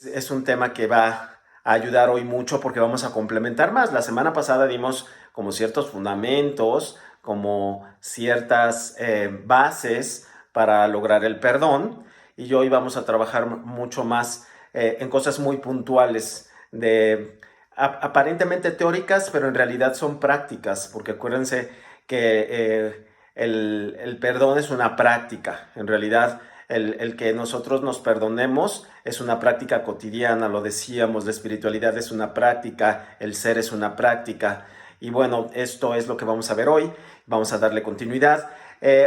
Es un tema que va a ayudar hoy mucho porque vamos a complementar más. La semana pasada dimos como ciertos fundamentos, como ciertas bases para lograr el perdón, y hoy vamos a trabajar mucho más en cosas muy puntuales aparentemente teóricas, pero en realidad son prácticas, porque acuérdense que el perdón es una práctica. En realidad el que nosotros nos perdonemos es una práctica cotidiana, lo decíamos, la espiritualidad es una práctica, el ser es una práctica. Y bueno, esto es lo que vamos a ver hoy, vamos a darle continuidad.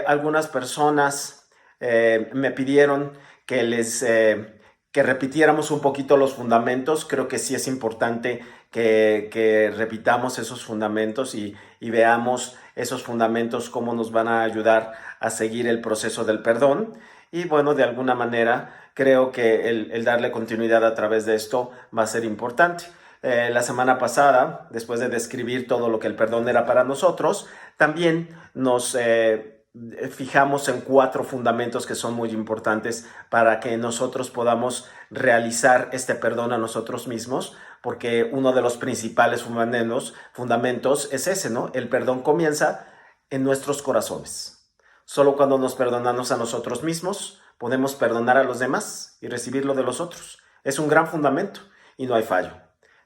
Algunas personas me pidieron que que repitiéramos un poquito los fundamentos. Creo que sí es importante que repitamos esos fundamentos y veamos esos fundamentos, cómo nos van a ayudar a seguir el proceso del perdón. Y bueno, de alguna manera creo que el darle continuidad a través de esto va a ser importante. La semana pasada, después de describir todo lo que el perdón era para nosotros, también nos fijamos en 4 fundamentos que son muy importantes para que nosotros podamos realizar este perdón a nosotros mismos, porque uno de los principales fundamentos es ese, ¿no? El perdón comienza en nuestros corazones. Solo cuando nos perdonamos a nosotros mismos, podemos perdonar a los demás y recibir lo de los otros. Es un gran fundamento y no hay fallo.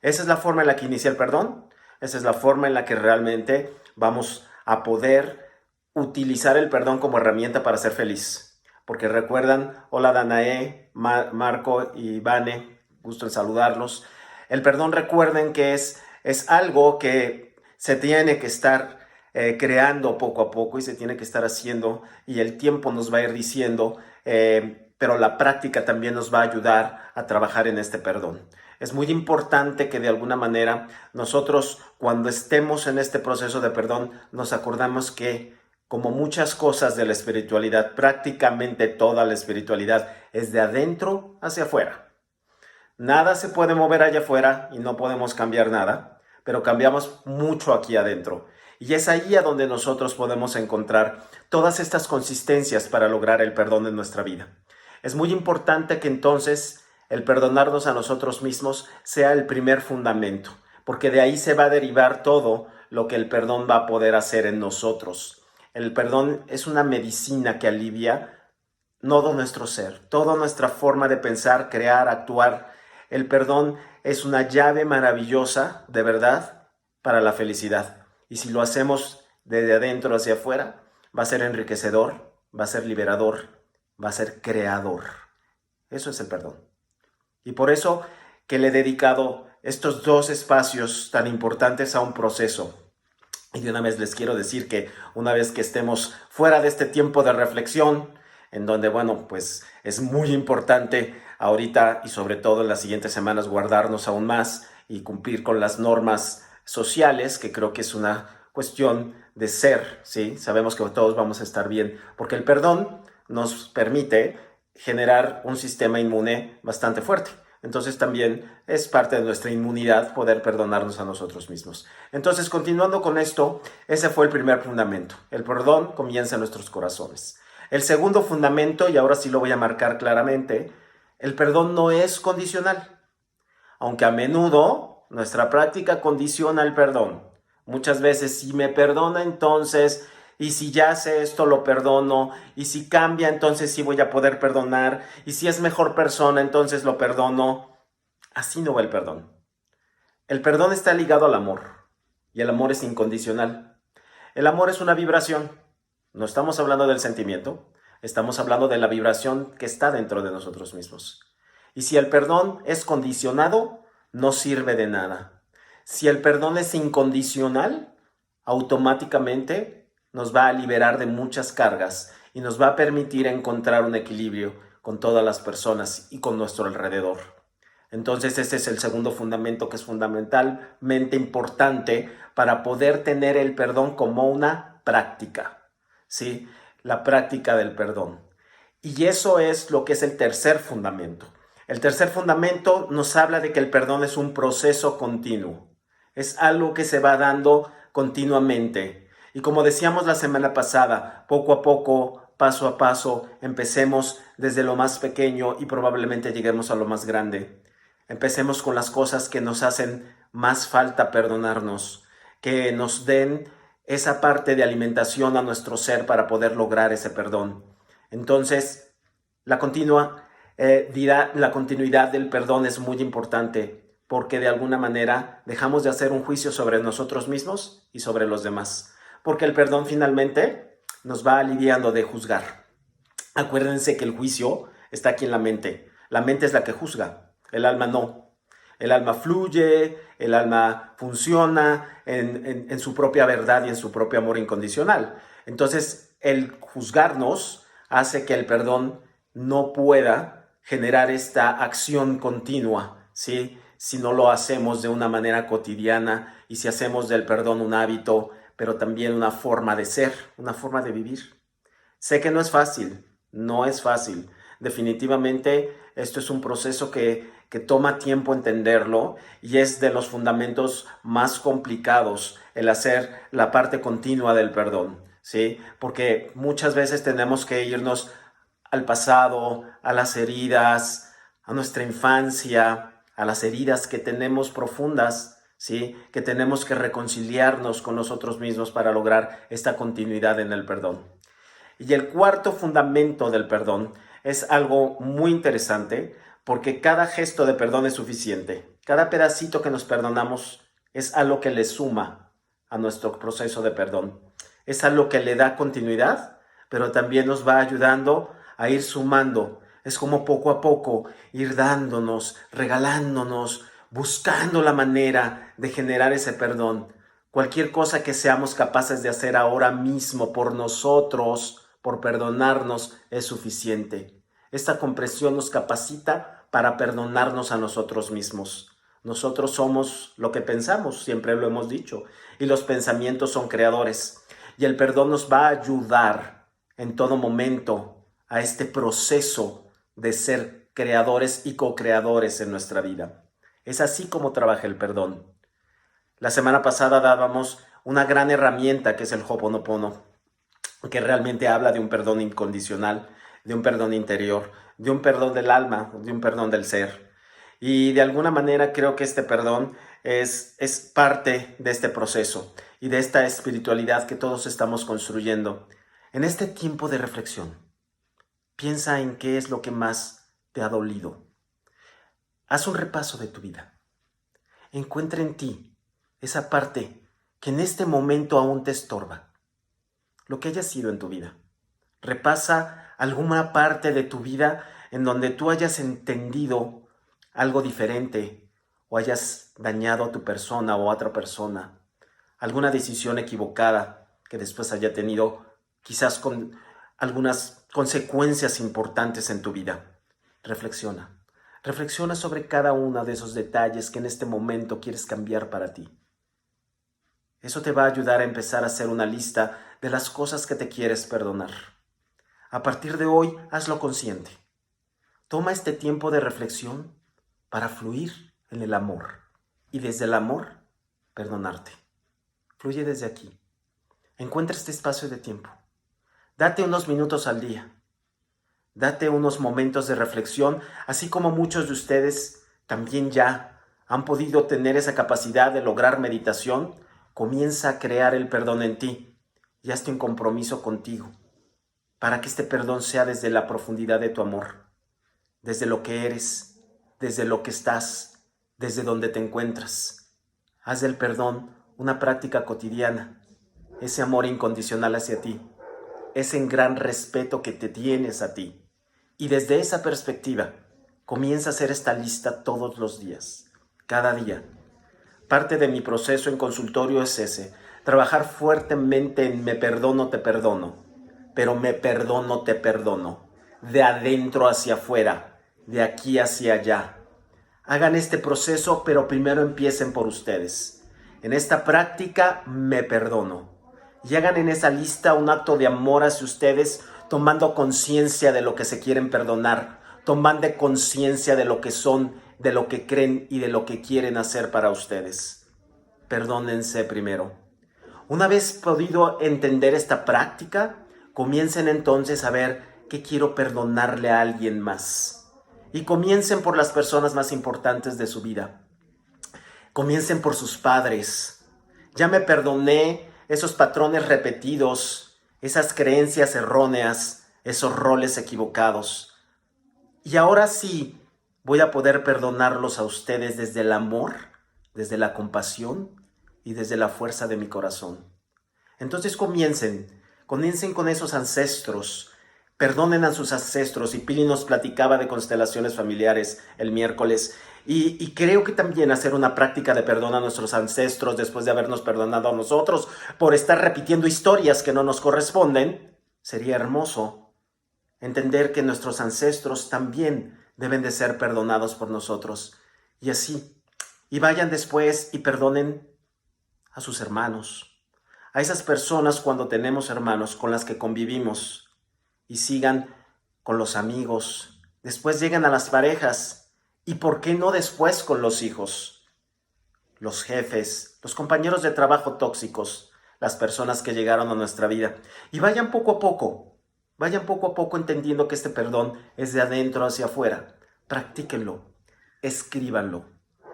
Esa es la forma en la que inicia el perdón. Esa es la forma en la que realmente vamos a poder utilizar el perdón como herramienta para ser feliz. Porque recuerdan, hola Danae, Marco y Vane, gusto en saludarlos. El perdón, recuerden que es algo que se tiene que estar creando poco a poco y se tiene que estar haciendo, y el tiempo nos va a ir diciendo, pero la práctica también nos va a ayudar a trabajar en este perdón. Es muy importante que de alguna manera nosotros, cuando estemos en este proceso de perdón, nos acordamos que, como muchas cosas de la espiritualidad, prácticamente toda la espiritualidad es de adentro hacia afuera. Nada se puede mover allá afuera y no podemos cambiar nada, pero cambiamos mucho aquí adentro. Y es ahí a donde nosotros podemos encontrar todas estas consistencias para lograr el perdón en nuestra vida. Es muy importante que entonces el perdonarnos a nosotros mismos sea el primer fundamento, porque de ahí se va a derivar todo lo que el perdón va a poder hacer en nosotros. El perdón es una medicina que alivia todo nuestro ser, toda nuestra forma de pensar, crear, actuar. El perdón es una llave maravillosa, de verdad, para la felicidad. Y si lo hacemos desde adentro hacia afuera, va a ser enriquecedor, va a ser liberador, va a ser creador. Eso es el perdón. Y por eso que le he dedicado estos 2 espacios tan importantes a un proceso. Y de una vez les quiero decir que una vez que estemos fuera de este tiempo de reflexión, en donde, bueno, pues es muy importante ahorita y sobre todo en las siguientes semanas guardarnos aún más y cumplir con las normas sociales, que creo que es una cuestión de ser, ¿sí? Sabemos que todos vamos a estar bien, porque el perdón nos permite generar un sistema inmune bastante fuerte. Entonces también es parte de nuestra inmunidad poder perdonarnos a nosotros mismos. Entonces, continuando con esto, ese fue el primer fundamento. El perdón comienza en nuestros corazones. El segundo fundamento, y ahora sí lo voy a marcar claramente, el perdón no es condicional. Aunque a menudo nuestra práctica condiciona el perdón. Muchas veces, si me perdona entonces, y si ya hace esto lo perdono, y si cambia entonces sí voy a poder perdonar, y si es mejor persona entonces lo perdono. Así no va el perdón. El perdón está ligado al amor, y el amor es incondicional. El amor es una vibración. No estamos hablando del sentimiento, estamos hablando de la vibración que está dentro de nosotros mismos. Y si el perdón es condicionado, no sirve de nada. Si el perdón es incondicional, automáticamente nos va a liberar de muchas cargas y nos va a permitir encontrar un equilibrio con todas las personas y con nuestro alrededor. Entonces este es el segundo fundamento, que es fundamentalmente importante para poder tener el perdón como una práctica, ¿sí? La práctica del perdón. Y eso es lo que es el tercer fundamento. El tercer fundamento nos habla de que el perdón es un proceso continuo. Es algo que se va dando continuamente. Y como decíamos la semana pasada, poco a poco, paso a paso, empecemos desde lo más pequeño y probablemente lleguemos a lo más grande. Empecemos con las cosas que nos hacen más falta perdonarnos, que nos den esa parte de alimentación a nuestro ser para poder lograr ese perdón. Entonces, la continuidad del perdón es muy importante, porque de alguna manera dejamos de hacer un juicio sobre nosotros mismos y sobre los demás, porque el perdón finalmente nos va aliviando de juzgar. Acuérdense que el juicio está aquí en la mente. La mente es la que juzga, el alma no. El alma fluye, el alma funciona en su propia verdad y en su propio amor incondicional. Entonces, el juzgarnos hace que el perdón no pueda generar esta acción continua, ¿sí? Si no lo hacemos de una manera cotidiana y si hacemos del perdón un hábito, pero también una forma de ser, una forma de vivir. Sé que no es fácil, no es fácil. Definitivamente esto es un proceso que toma tiempo entenderlo y es de los fundamentos más complicados el hacer la parte continua del perdón, ¿sí? Porque muchas veces tenemos que irnos al pasado, a las heridas, a nuestra infancia, a las heridas que tenemos profundas, ¿sí? Que tenemos que reconciliarnos con nosotros mismos para lograr esta continuidad en el perdón. Y el cuarto fundamento del perdón es algo muy interesante porque cada gesto de perdón es suficiente. Cada pedacito que nos perdonamos es algo que le suma a nuestro proceso de perdón. Es algo que le da continuidad, pero también nos va ayudando a ir sumando. Es como poco a poco ir dándonos, regalándonos, buscando la manera de generar ese perdón. Cualquier cosa que seamos capaces de hacer ahora mismo por nosotros, por perdonarnos, es suficiente. Esta comprensión nos capacita para perdonarnos a nosotros mismos. Nosotros somos lo que pensamos, siempre lo hemos dicho, y los pensamientos son creadores. Y el perdón nos va a ayudar en todo momento a este proceso de ser creadores y co-creadores en nuestra vida. Es así como trabaja el perdón. La semana pasada dábamos una gran herramienta que es el Ho'oponopono, que realmente habla de un perdón incondicional, de un perdón interior, de un perdón del alma, de un perdón del ser. Y de alguna manera creo que este perdón es parte de este proceso y de esta espiritualidad que todos estamos construyendo. En este tiempo de reflexión, piensa en qué es lo que más te ha dolido. Haz un repaso de tu vida. Encuentra en ti esa parte que en este momento aún te estorba. Lo que haya sido en tu vida. Repasa alguna parte de tu vida en donde tú hayas entendido algo diferente o hayas dañado a tu persona o a otra persona. Alguna decisión equivocada que después haya tenido quizás con algunas consecuencias importantes en tu vida. Reflexiona. Reflexiona sobre cada uno de esos detalles que en este momento quieres cambiar para ti. Eso te va a ayudar a empezar a hacer una lista de las cosas que te quieres perdonar. A partir de hoy, hazlo consciente. Toma este tiempo de reflexión para fluir en el amor. Y desde el amor, perdonarte. Fluye desde aquí. Encuentra este espacio de tiempo. Date unos minutos al día. Date unos momentos de reflexión, así como muchos de ustedes también ya han podido tener esa capacidad de lograr meditación. Comienza a crear el perdón en ti y hazte un compromiso contigo para que este perdón sea desde la profundidad de tu amor, desde lo que eres, desde lo que estás, desde donde te encuentras. Haz del perdón una práctica cotidiana, ese amor incondicional hacia ti, ese gran respeto que te tienes a ti. Y desde esa perspectiva, comienza a hacer esta lista todos los días, cada día. Parte de mi proceso en consultorio es ese, trabajar fuertemente en me perdono, te perdono, pero me perdono, te perdono, de adentro hacia afuera, de aquí hacia allá. Hagan este proceso, pero primero empiecen por ustedes. En esta práctica me perdono. Y hagan en esa lista un acto de amor hacia ustedes, tomando conciencia de lo que se quieren perdonar, tomando conciencia de lo que son, de lo que creen y de lo que quieren hacer para ustedes. Perdónense primero. Una vez podido entender esta práctica, comiencen entonces a ver qué quiero perdonarle a alguien más. Y comiencen por las personas más importantes de su vida. Comiencen por sus padres. Ya me perdoné esos patrones repetidos, esas creencias erróneas, esos roles equivocados. Y ahora sí voy a poder perdonarlos a ustedes desde el amor, desde la compasión y desde la fuerza de mi corazón. Entonces comiencen con esos ancestros. Perdonen a sus ancestros. Y Pili nos platicaba de constelaciones familiares el miércoles. Y creo que también hacer una práctica de perdón a nuestros ancestros después de habernos perdonado a nosotros por estar repitiendo historias que no nos corresponden, sería hermoso. Entender que nuestros ancestros también deben de ser perdonados por nosotros. Y así. Y vayan después y perdonen a sus hermanos. A esas personas cuando tenemos hermanos con las que convivimos. Y sigan con los amigos, después llegan a las parejas, y por qué no después con los hijos, los jefes, los compañeros de trabajo tóxicos, las personas que llegaron a nuestra vida. Y vayan poco a poco entendiendo que este perdón es de adentro hacia afuera. Practíquenlo, escríbanlo.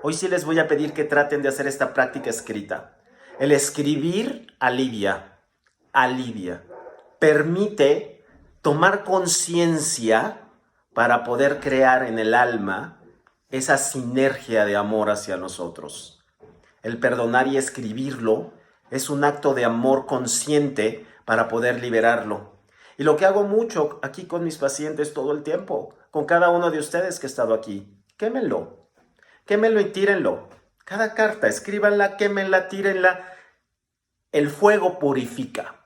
Hoy sí les voy a pedir que traten de hacer esta práctica escrita. El escribir alivia, permite tomar conciencia para poder crear en el alma esa sinergia de amor hacia nosotros. El perdonar y escribirlo es un acto de amor consciente para poder liberarlo. Y lo que hago mucho aquí con mis pacientes todo el tiempo, con cada uno de ustedes que ha estado aquí, quémenlo y tírenlo. Cada carta, escríbanla, quémenla, tírenla. El fuego purifica.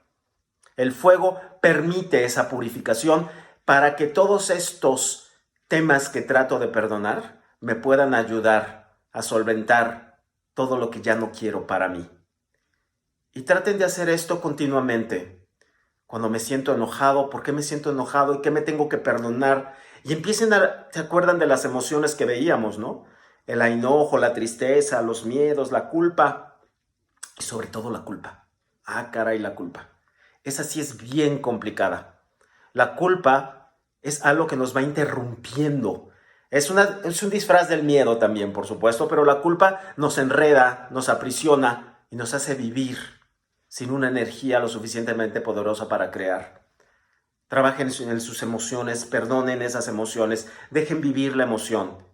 El fuego permite esa purificación para que todos estos temas que trato de perdonar me puedan ayudar a solventar todo lo que ya no quiero para mí. Y traten de hacer esto continuamente. Cuando me siento enojado, ¿por qué me siento enojado? ¿Y qué me tengo que perdonar? Y ¿se acuerdan de las emociones que veíamos, no? El enojo, la tristeza, los miedos, la culpa. Y sobre todo la culpa. Ah, caray, la culpa. Esa sí es bien complicada. La culpa es algo que nos va interrumpiendo. Es un disfraz del miedo también, por supuesto, pero la culpa nos enreda, nos aprisiona y nos hace vivir sin una energía lo suficientemente poderosa para crear. Trabajen en sus emociones, perdonen esas emociones, dejen vivir la emoción.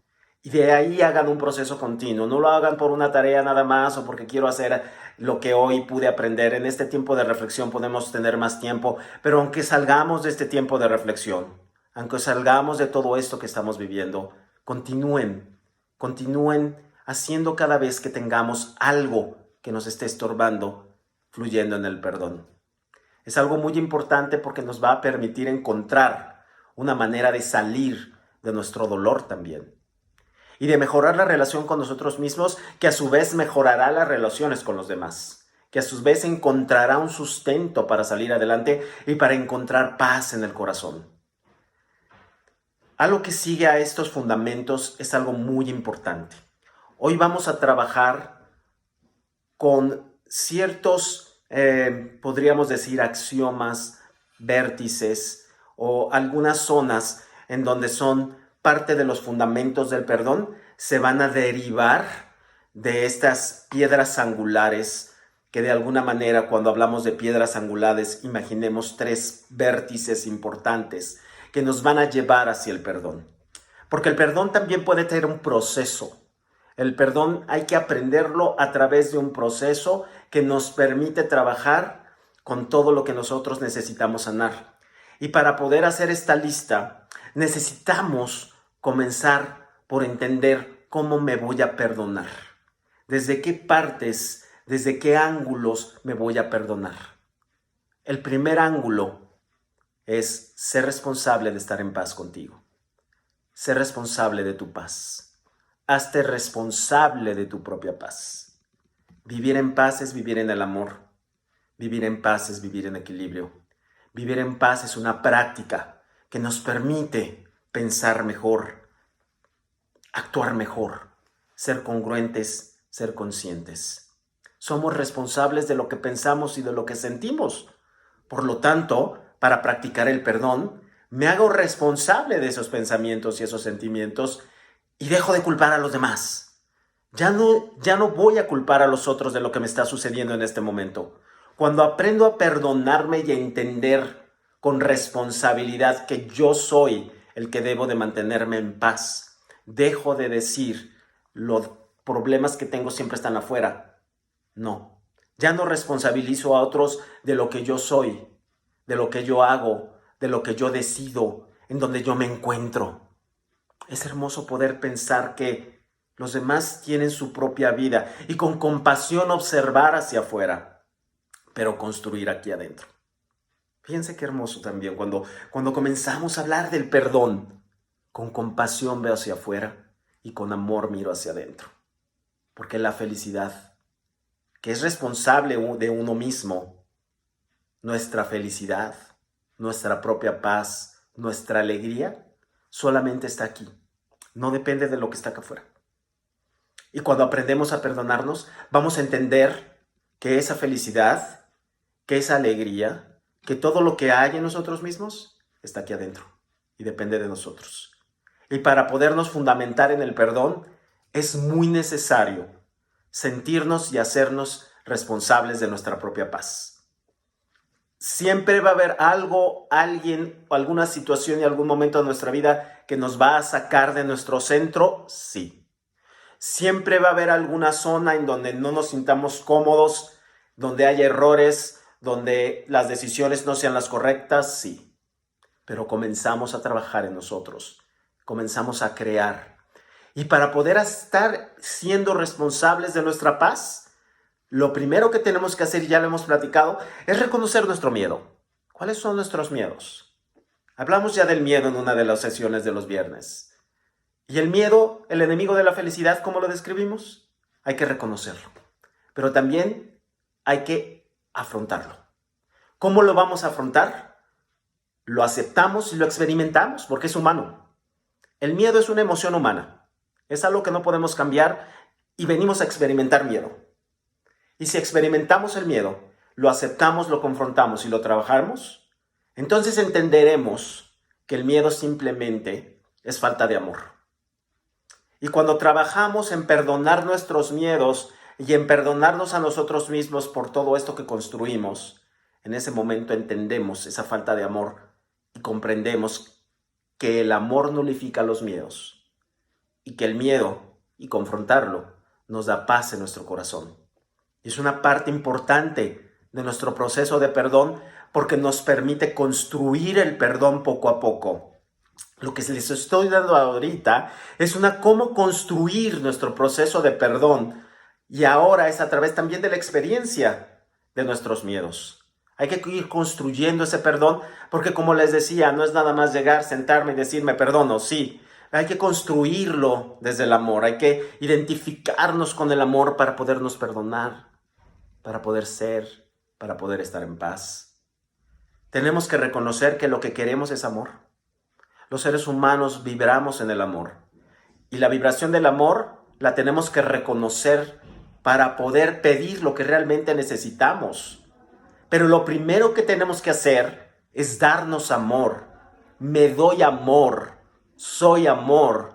Y de ahí hagan un proceso continuo. No lo hagan por una tarea nada más o porque quiero hacer lo que hoy pude aprender. En este tiempo de reflexión podemos tener más tiempo, pero aunque salgamos de este tiempo de reflexión, aunque salgamos de todo esto que estamos viviendo, continúen haciendo cada vez que tengamos algo que nos esté estorbando, fluyendo en el perdón. Es algo muy importante porque nos va a permitir encontrar una manera de salir de nuestro dolor también. Y de mejorar la relación con nosotros mismos, que a su vez mejorará las relaciones con los demás, que a su vez encontrará un sustento para salir adelante y para encontrar paz en el corazón. Algo que sigue a estos fundamentos es algo muy importante. Hoy vamos a trabajar con ciertos, podríamos decir, axiomas, vértices o algunas zonas en donde son parte de los fundamentos del perdón, se van a derivar de estas piedras angulares, que de alguna manera cuando hablamos de piedras angulares, imaginemos 3 vértices importantes que nos van a llevar hacia el perdón. Porque el perdón también puede tener un proceso. El perdón hay que aprenderlo a través de un proceso que nos permite trabajar con todo lo que nosotros necesitamos sanar. Y para poder hacer esta lista, necesitamos comenzar por entender cómo me voy a perdonar. Desde qué partes, desde qué ángulos me voy a perdonar. El primer ángulo es ser responsable de estar en paz contigo. Ser responsable de tu paz. Hazte responsable de tu propia paz. Vivir en paz es vivir en el amor. Vivir en paz es vivir en equilibrio. Vivir en paz es una práctica que nos permite pensar mejor, actuar mejor, ser congruentes, ser conscientes. Somos responsables de lo que pensamos y de lo que sentimos. Por lo tanto, para practicar el perdón, me hago responsable de esos pensamientos y esos sentimientos y dejo de culpar a los demás. Ya no voy a culpar a los otros de lo que me está sucediendo en este momento. Cuando aprendo a perdonarme y a entender con responsabilidad que yo soy el que debo de mantenerme en paz, dejo de decir los problemas que tengo siempre están afuera. No, ya no responsabilizo a otros de lo que yo soy, de lo que yo hago, de lo que yo decido, en donde yo me encuentro. Es hermoso poder pensar que los demás tienen su propia vida y con compasión observar hacia afuera, pero construir aquí adentro. Fíjense qué hermoso también cuando comenzamos a hablar del perdón. Con compasión veo hacia afuera y con amor miro hacia adentro. Porque la felicidad, que es responsable de uno mismo, nuestra felicidad, nuestra propia paz, nuestra alegría, solamente está aquí. No depende de lo que está acá afuera. Y cuando aprendemos a perdonarnos, vamos a entender que esa felicidad, que esa alegría, que todo lo que hay en nosotros mismos está aquí adentro y depende de nosotros. Y para podernos fundamentar en el perdón, es muy necesario sentirnos y hacernos responsables de nuestra propia paz. Siempre va a haber algo, alguien o alguna situación y algún momento de nuestra vida que nos va a sacar de nuestro centro, sí. Siempre va a haber alguna zona en donde no nos sintamos cómodos, donde haya errores, donde las decisiones no sean las correctas, sí. Pero comenzamos a trabajar en nosotros, comenzamos a crear. Y para poder estar siendo responsables de nuestra paz, lo primero que tenemos que hacer, y ya lo hemos platicado, es reconocer nuestro miedo. ¿Cuáles son nuestros miedos? Hablamos ya del miedo en una de las sesiones de los viernes. ¿Y el miedo, el enemigo de la felicidad, cómo lo describimos? Hay que reconocerlo. Pero también hay que afrontarlo. ¿Cómo lo vamos a afrontar? Lo aceptamos y lo experimentamos porque es humano. El miedo es una emoción humana. Es algo que no podemos cambiar y venimos a experimentar miedo. Y si experimentamos el miedo, lo aceptamos, lo confrontamos y lo trabajamos, entonces entenderemos que el miedo simplemente es falta de amor. Y cuando trabajamos en perdonar nuestros miedos y en perdonarnos a nosotros mismos por todo esto que construimos, en ese momento entendemos esa falta de amor y comprendemos que el amor nulifica los miedos y que el miedo, y confrontarlo, nos da paz en nuestro corazón. Y es una parte importante de nuestro proceso de perdón porque nos permite construir el perdón poco a poco. Lo que les estoy dando ahorita es cómo construir nuestro proceso de perdón y ahora es a través también de la experiencia de nuestros miedos. Hay que ir construyendo ese perdón porque, como les decía, no es nada más llegar, sentarme y decir me perdono, sí. Hay que construirlo desde el amor, hay que identificarnos con el amor para podernos perdonar, para poder ser, para poder estar en paz. Tenemos que reconocer que lo que queremos es amor. Los seres humanos vibramos en el amor. Y la vibración del amor la tenemos que reconocer para poder pedir lo que realmente necesitamos. Pero lo primero que tenemos que hacer es darnos amor. Me doy amor. Soy amor.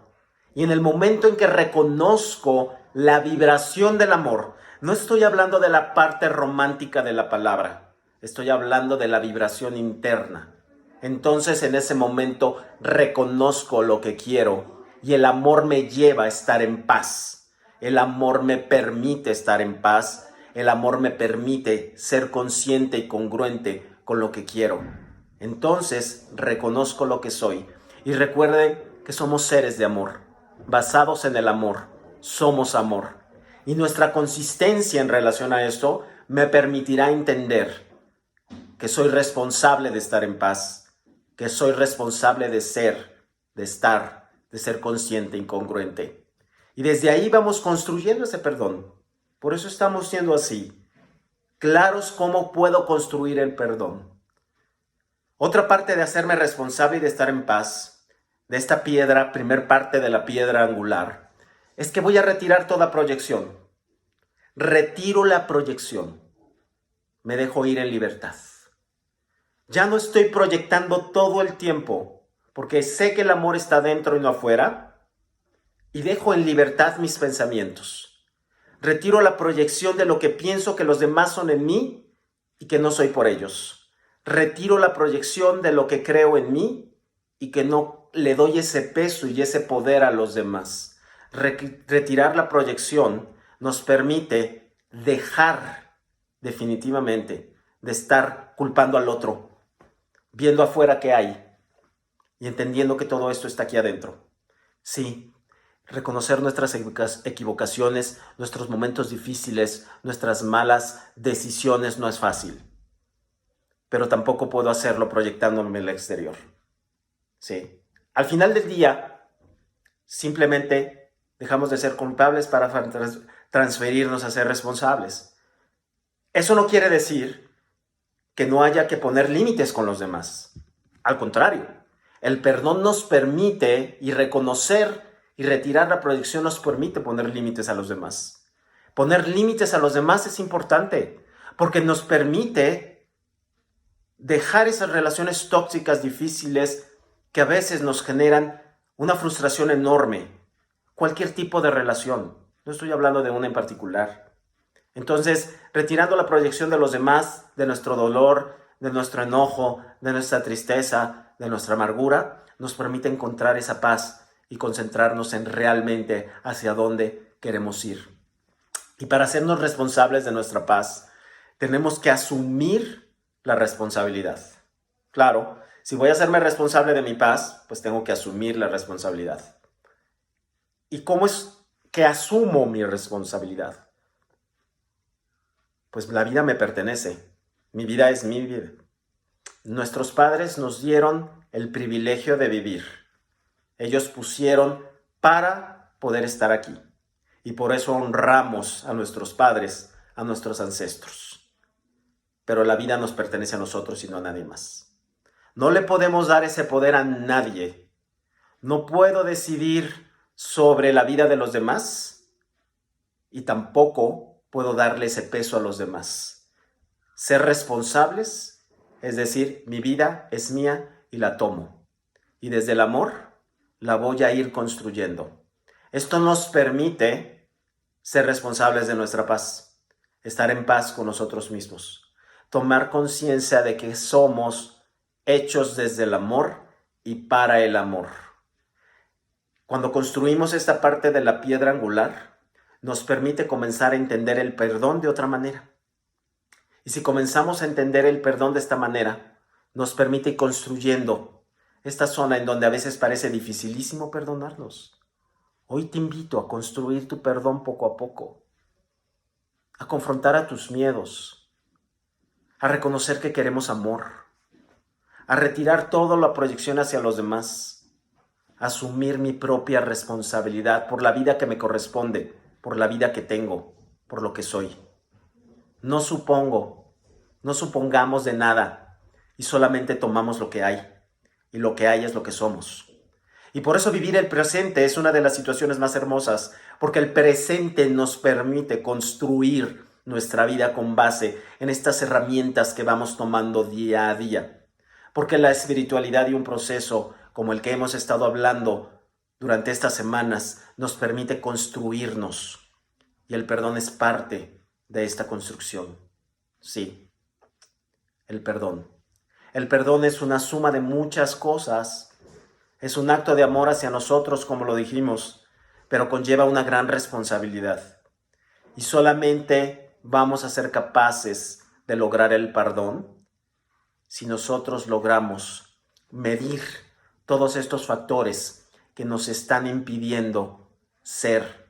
Y en el momento en que reconozco la vibración del amor, no estoy hablando de la parte romántica de la palabra, estoy hablando de la vibración interna. Entonces en ese momento reconozco lo que quiero y el amor me lleva a estar en paz. El amor me permite estar en paz, el amor me permite ser consciente y congruente con lo que quiero. Entonces reconozco lo que soy y recuerden que somos seres de amor, basados en el amor, somos amor. Y nuestra consistencia en relación a esto me permitirá entender que soy responsable de estar en paz, que soy responsable de ser, de estar, de ser consciente y congruente. Y desde ahí vamos construyendo ese perdón. Por eso estamos siendo así, claros cómo puedo construir el perdón. Otra parte de hacerme responsable y de estar en paz, de esta piedra, primer parte de la piedra angular, es que voy a retirar toda proyección. Retiro la proyección. Me dejo ir en libertad. Ya no estoy proyectando todo el tiempo porque sé que el amor está dentro y no afuera, y dejo en libertad mis pensamientos. Retiro la proyección de lo que pienso que los demás son en mí y que no soy por ellos. Retiro la proyección de lo que creo en mí y que no le doy ese peso y ese poder a los demás. Retirar la proyección nos permite dejar definitivamente de estar culpando al otro, viendo afuera qué hay y entendiendo que todo esto está aquí adentro. Sí, reconocer nuestras equivocaciones, nuestros momentos difíciles, nuestras malas decisiones no es fácil, pero tampoco puedo hacerlo proyectándome en el exterior. Sí. Al final del día, simplemente dejamos de ser culpables para transferirnos a ser responsables. Eso no quiere decir que no haya que poner límites con los demás. Al contrario, el perdón nos permite, y reconocer y retirar la proyección nos permite poner límites a los demás. Poner límites a los demás es importante porque nos permite dejar esas relaciones tóxicas difíciles que a veces nos generan una frustración enorme. Cualquier tipo de relación, no estoy hablando de una en particular. Entonces, retirando la proyección de los demás, de nuestro dolor, de nuestro enojo, de nuestra tristeza, de nuestra amargura, nos permite encontrar esa paz y concentrarnos en realmente hacia dónde queremos ir. Y para hacernos responsables de nuestra paz, tenemos que asumir la responsabilidad. Claro, si voy a hacerme responsable de mi paz, pues tengo que asumir la responsabilidad. ¿Y cómo es que asumo mi responsabilidad? Pues la vida me pertenece. Mi vida es mi vida. Nuestros padres nos dieron el privilegio de vivir. Ellos pusieron para poder estar aquí. Y por eso honramos a nuestros padres, a nuestros ancestros. Pero la vida nos pertenece a nosotros y no a nadie más. No le podemos dar ese poder a nadie. No puedo decidir sobre la vida de los demás y tampoco puedo darle ese peso a los demás. Ser responsables, es decir, mi vida es mía y la tomo. Y desde el amor la voy a ir construyendo. Esto nos permite ser responsables de nuestra paz, estar en paz con nosotros mismos, tomar conciencia de que somos hechos desde el amor y para el amor. Cuando construimos esta parte de la piedra angular, nos permite comenzar a entender el perdón de otra manera. Y si comenzamos a entender el perdón de esta manera, nos permite ir construyendo esta zona en donde a veces parece dificilísimo perdonarnos. Hoy te invito a construir tu perdón poco a poco, a confrontar a tus miedos, a reconocer que queremos amor, a retirar toda la proyección hacia los demás, a asumir mi propia responsabilidad por la vida que me corresponde, por la vida que tengo, por lo que soy. No supongamos de nada y solamente tomamos lo que hay, y lo que hay es lo que somos. Y por eso vivir el presente es una de las situaciones más hermosas, porque el presente nos permite construir nuestra vida con base en estas herramientas que vamos tomando día a día. Porque la espiritualidad y un proceso como el que hemos estado hablando durante estas semanas nos permite construirnos. Y el perdón es parte de esta construcción. Sí, el perdón. El perdón es una suma de muchas cosas. Es un acto de amor hacia nosotros, como lo dijimos, pero conlleva una gran responsabilidad. Y solamente vamos a ser capaces de lograr el perdón si nosotros logramos medir todos estos factores que nos están impidiendo ser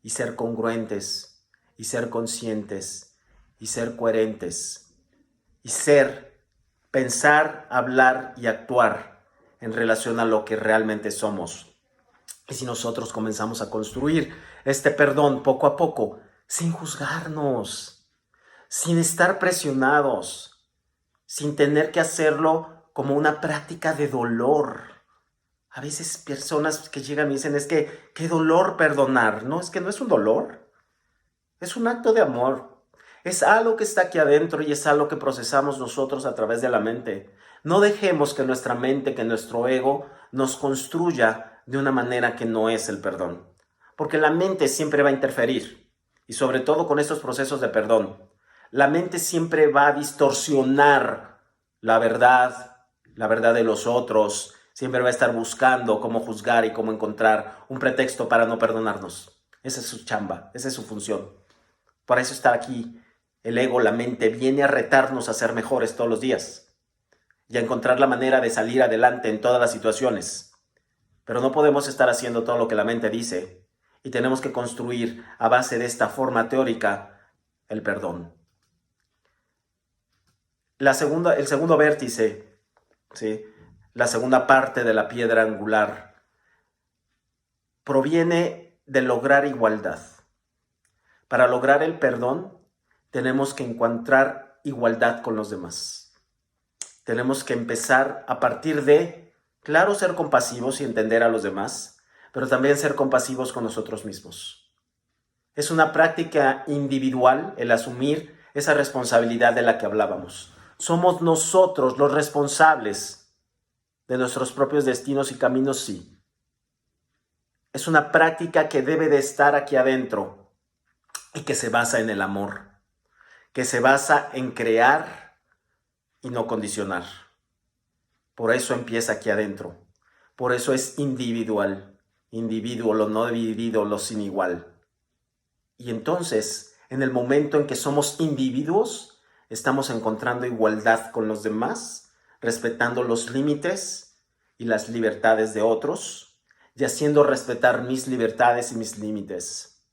y ser congruentes y ser conscientes y ser coherentes y pensar, hablar y actuar en relación a lo que realmente somos. Y si nosotros comenzamos a construir este perdón poco a poco, sin juzgarnos, sin estar presionados, sin tener que hacerlo como una práctica de dolor. A veces personas que llegan y dicen, es que, qué dolor perdonar. No, es que no es un dolor, es un acto de amor. Es algo que está aquí adentro y es algo que procesamos nosotros a través de la mente. No dejemos que nuestra mente, que nuestro ego nos construya de una manera que no es el perdón. Porque la mente siempre va a interferir. Y sobre todo con estos procesos de perdón. La mente siempre va a distorsionar la verdad de los otros. Siempre va a estar buscando cómo juzgar y cómo encontrar un pretexto para no perdonarnos. Esa es su chamba, esa es su función. Para eso está aquí el ego, la mente, viene a retarnos a ser mejores todos los días y a encontrar la manera de salir adelante en todas las situaciones. Pero no podemos estar haciendo todo lo que la mente dice y tenemos que construir a base de esta forma teórica el perdón. El segundo vértice, ¿sí? La segunda parte de la piedra angular, proviene de lograr igualdad. Para lograr el perdón, tenemos que encontrar igualdad con los demás. Tenemos que empezar a partir de, claro, ser compasivos y entender a los demás, pero también ser compasivos con nosotros mismos. Es una práctica individual el asumir esa responsabilidad de la que hablábamos. Somos nosotros los responsables de nuestros propios destinos y caminos, sí. Es una práctica que debe de estar aquí adentro y que se basa en el amor, que se basa en crear y no condicionar. Por eso empieza aquí adentro. Por eso es individual. Individuo, lo no dividido, lo sin igual. Y entonces, en el momento en que somos individuos, estamos encontrando igualdad con los demás, respetando los límites y las libertades de otros, y haciendo respetar mis libertades y mis límites.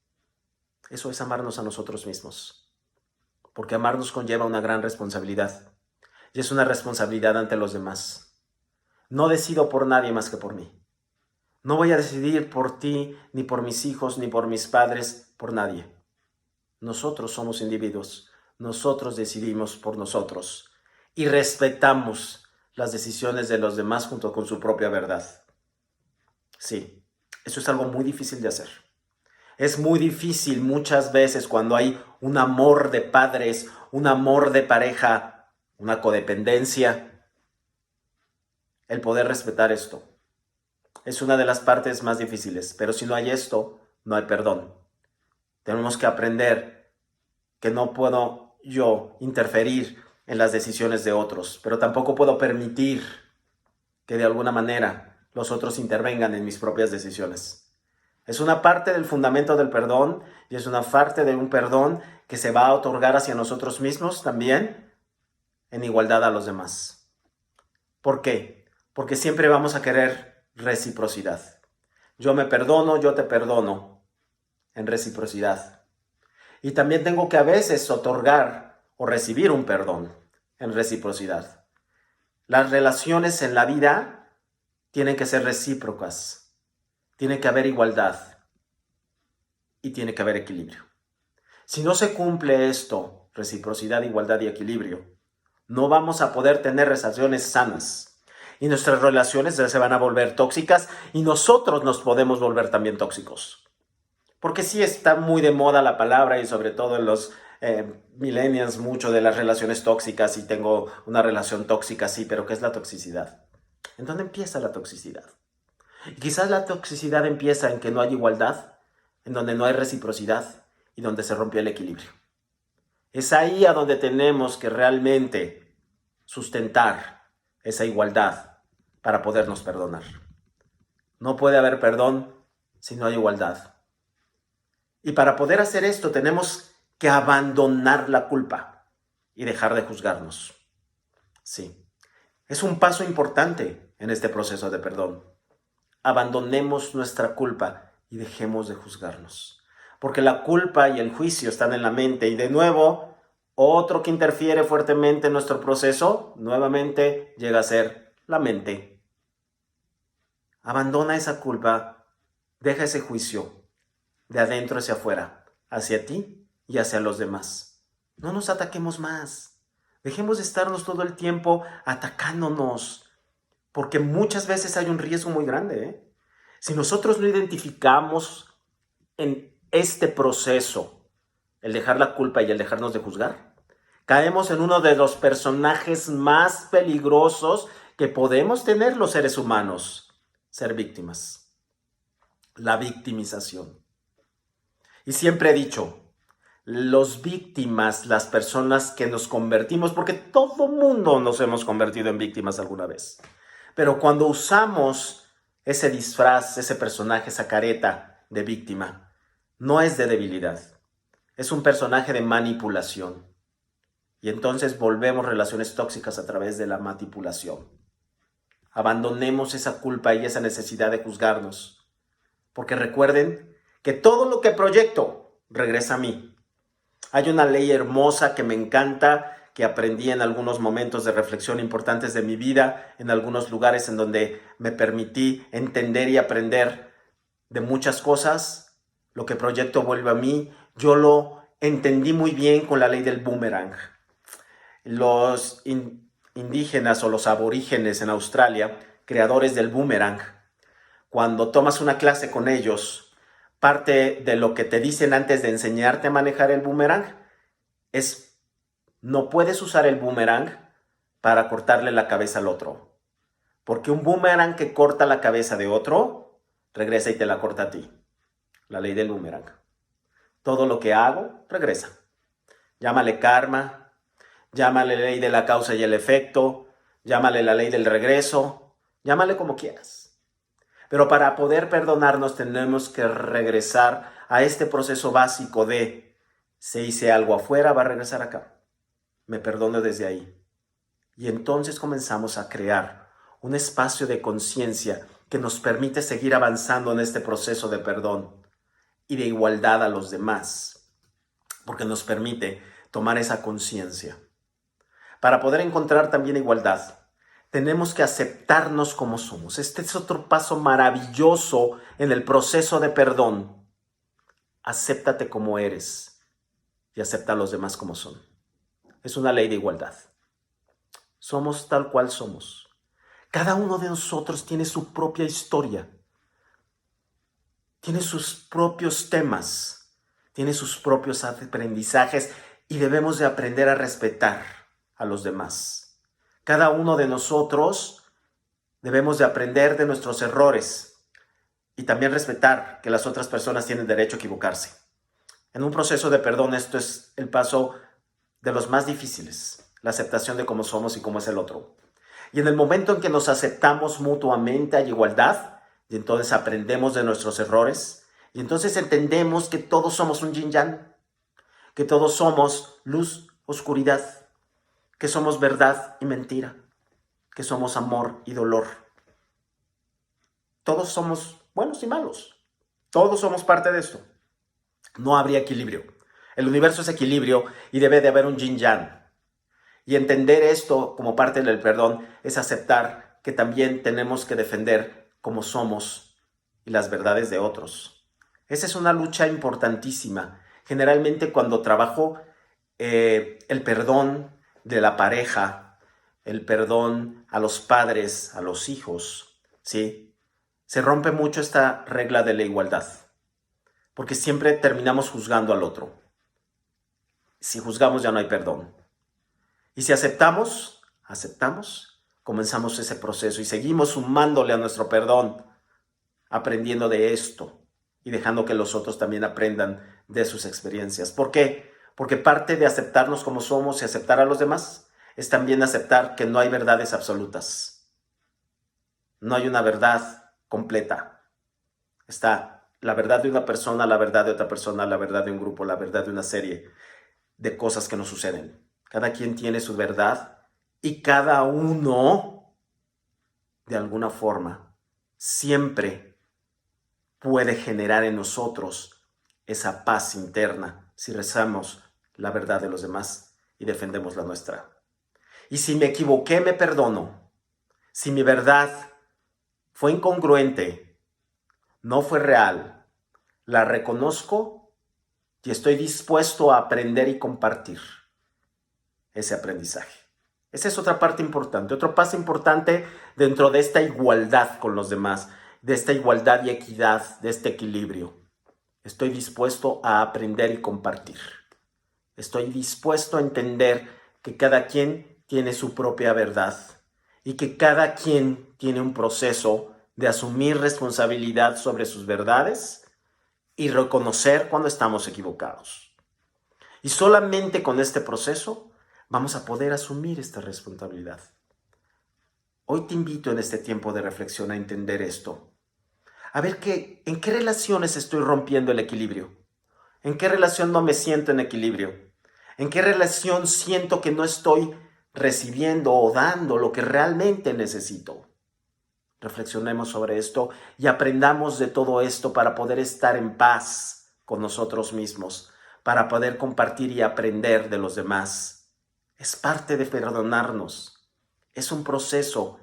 Eso es amarnos a nosotros mismos. Porque amarnos conlleva una gran responsabilidad. Y es una responsabilidad ante los demás. No decido por nadie más que por mí. No voy a decidir por ti, ni por mis hijos, ni por mis padres, por nadie. Nosotros somos individuos. Nosotros decidimos por nosotros. Y respetamos las decisiones de los demás junto con su propia verdad. Sí, eso es algo muy difícil de hacer. Es muy difícil muchas veces cuando hay un amor de padres, un amor de pareja, una codependencia, el poder respetar esto. Es una de las partes más difíciles, pero si no hay esto, no hay perdón. Tenemos que aprender que no puedo yo interferir en las decisiones de otros, pero tampoco puedo permitir que de alguna manera los otros intervengan en mis propias decisiones. Es una parte del fundamento del perdón y es una parte de un perdón que se va a otorgar hacia nosotros mismos también en igualdad a los demás. ¿Por qué? Porque siempre vamos a querer reciprocidad. Yo me perdono, yo te perdono en reciprocidad. Y también tengo que a veces otorgar o recibir un perdón en reciprocidad. Las relaciones en la vida tienen que ser recíprocas. Tiene que haber igualdad y tiene que haber equilibrio. Si no se cumple esto, reciprocidad, igualdad y equilibrio, no vamos a poder tener relaciones sanas. Y nuestras relaciones se van a volver tóxicas y nosotros nos podemos volver también tóxicos. Porque sí está muy de moda la palabra y sobre todo en los millennials mucho de las relaciones tóxicas y tengo una relación tóxica, sí, pero ¿qué es la toxicidad? ¿En dónde empieza la toxicidad? Y quizás la toxicidad empieza en que no hay igualdad, en donde no hay reciprocidad y donde se rompió el equilibrio. Es ahí a donde tenemos que realmente sustentar esa igualdad para podernos perdonar. No puede haber perdón si no hay igualdad. Y para poder hacer esto tenemos que abandonar la culpa y dejar de juzgarnos. Sí, es un paso importante en este proceso de perdón. Abandonemos nuestra culpa y dejemos de juzgarnos. Porque la culpa y el juicio están en la mente y de nuevo, otro que interfiere fuertemente en nuestro proceso, nuevamente llega a ser la mente. Abandona esa culpa, deja ese juicio de adentro hacia afuera, hacia ti y hacia los demás. No nos ataquemos más. Dejemos de estarnos todo el tiempo atacándonos, porque muchas veces hay un riesgo muy grande. Si nosotros no identificamos en este proceso el dejar la culpa y el dejarnos de juzgar, Caemos en uno de los personajes más peligrosos que podemos tener los seres humanos: ser víctimas. La victimización. Y siempre he dicho, los víctimas, las personas que nos convertimos, porque todo mundo nos hemos convertido en víctimas alguna vez, pero cuando usamos ese disfraz, ese personaje, esa careta de víctima, no es de debilidad, es un personaje de manipulación. Y entonces volvemos relaciones tóxicas a través de la manipulación. Abandonemos esa culpa y esa necesidad de juzgarnos, porque recuerden que todo lo que proyecto regresa a mí. Hay una ley hermosa que me encanta, que aprendí en algunos momentos de reflexión importantes de mi vida, en algunos lugares en donde me permití entender y aprender de muchas cosas. Lo que proyecto vuelve a mí. Yo lo entendí muy bien con la ley del boomerang. Los indígenas o los aborígenes en Australia, creadores del boomerang, cuando tomas una clase con ellos, parte de lo que te dicen antes de enseñarte a manejar el boomerang es: no puedes usar el boomerang para cortarle la cabeza al otro, porque un boomerang que corta la cabeza de otro regresa y te la corta a ti. La ley del boomerang. Todo lo que hago regresa. Llámale karma, llámale ley de la causa y el efecto, llámale la ley del regreso, llámale como quieras. Pero para poder perdonarnos tenemos que regresar a este proceso básico de: si hice algo afuera, va a regresar acá. Me perdono desde ahí. Y entonces comenzamos a crear un espacio de conciencia que nos permite seguir avanzando en este proceso de perdón y de igualdad a los demás, porque nos permite tomar esa conciencia. Para poder encontrar también igualdad, tenemos que aceptarnos como somos. Este es otro paso maravilloso en el proceso de perdón. Acéptate como eres y acepta a los demás como son. Es una ley de igualdad. Somos tal cual somos. Cada uno de nosotros tiene su propia historia, tiene sus propios temas, tiene sus propios aprendizajes y debemos de aprender a respetar a los demás. Cada uno de nosotros debemos de aprender de nuestros errores y también respetar que las otras personas tienen derecho a equivocarse. En un proceso de perdón, esto es el paso de los más difíciles, la aceptación de cómo somos y cómo es el otro. Y en el momento en que nos aceptamos mutuamente hay igualdad, y entonces aprendemos de nuestros errores, y entonces entendemos que todos somos un yin yang, que todos somos luz, oscuridad, que somos verdad y mentira, que somos amor y dolor. Todos somos buenos y malos, todos somos parte de esto. No habría equilibrio. El universo es equilibrio y debe de haber un yin yang. Y entender esto como parte del perdón es aceptar que también tenemos que defender cómo somos y las verdades de otros. Esa es una lucha importantísima. Generalmente cuando trabajo el perdón de la pareja, el perdón a los padres, a los hijos, ¿sí? Se rompe mucho esta regla de la igualdad, porque siempre terminamos juzgando al otro. Si juzgamos ya no hay perdón. Y si aceptamos, comenzamos ese proceso y seguimos sumándole a nuestro perdón, aprendiendo de esto y dejando que los otros también aprendan de sus experiencias. ¿Por qué? Porque parte de aceptarnos como somos y aceptar a los demás es también aceptar que no hay verdades absolutas. No hay una verdad completa. Está la verdad de una persona, la verdad de otra persona, la verdad de un grupo, la verdad de una serie de cosas que nos suceden. Cada quien tiene su verdad y cada uno, de alguna forma, siempre puede generar en nosotros esa paz interna si rezamos la verdad de los demás y defendemos la nuestra. Y si me equivoqué, me perdono. Si mi verdad fue incongruente, no fue real, la reconozco y estoy dispuesto a aprender y compartir ese aprendizaje. Esa es otra parte importante, otro paso importante dentro de esta igualdad con los demás, de esta igualdad y equidad, de este equilibrio. Estoy dispuesto a aprender y compartir. Estoy dispuesto a entender que cada quien tiene su propia verdad y que cada quien tiene un proceso de asumir responsabilidad sobre sus verdades y reconocer cuando estamos equivocados. Y solamente con este proceso vamos a poder asumir esta responsabilidad. Hoy te invito en este tiempo de reflexión a entender esto. A ver en qué relaciones estoy rompiendo el equilibrio. ¿En qué relación no me siento en equilibrio? ¿En qué relación siento que no estoy recibiendo o dando lo que realmente necesito? Reflexionemos sobre esto y aprendamos de todo esto para poder estar en paz con nosotros mismos, para poder compartir y aprender de los demás. Es parte de perdonarnos. Es un proceso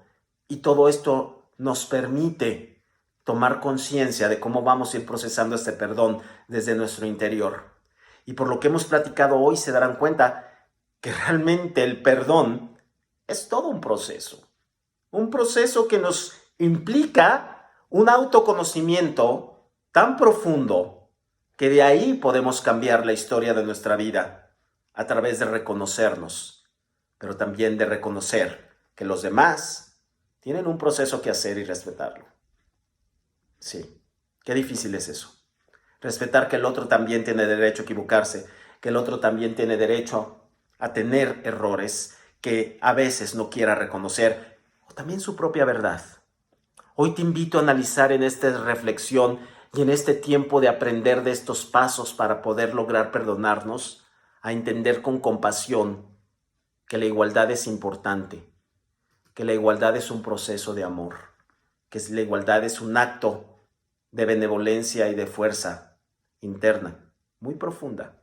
y todo esto nos permite tomar conciencia de cómo vamos a ir procesando este perdón desde nuestro interior. Y por lo que hemos platicado hoy se darán cuenta que realmente el perdón es todo un proceso que nos implica un autoconocimiento tan profundo que de ahí podemos cambiar la historia de nuestra vida a través de reconocernos, pero también de reconocer que los demás tienen un proceso que hacer y respetarlo. Sí, qué difícil es eso. Respetar que el otro también tiene derecho a equivocarse, que el otro también tiene derecho a tener errores que a veces no quiera reconocer, o también su propia verdad. Hoy te invito a analizar en esta reflexión y en este tiempo de aprender de estos pasos para poder lograr perdonarnos, a entender con compasión que la igualdad es importante, que la igualdad es un proceso de amor, que la igualdad es un acto de benevolencia y de fuerza interna, muy profunda.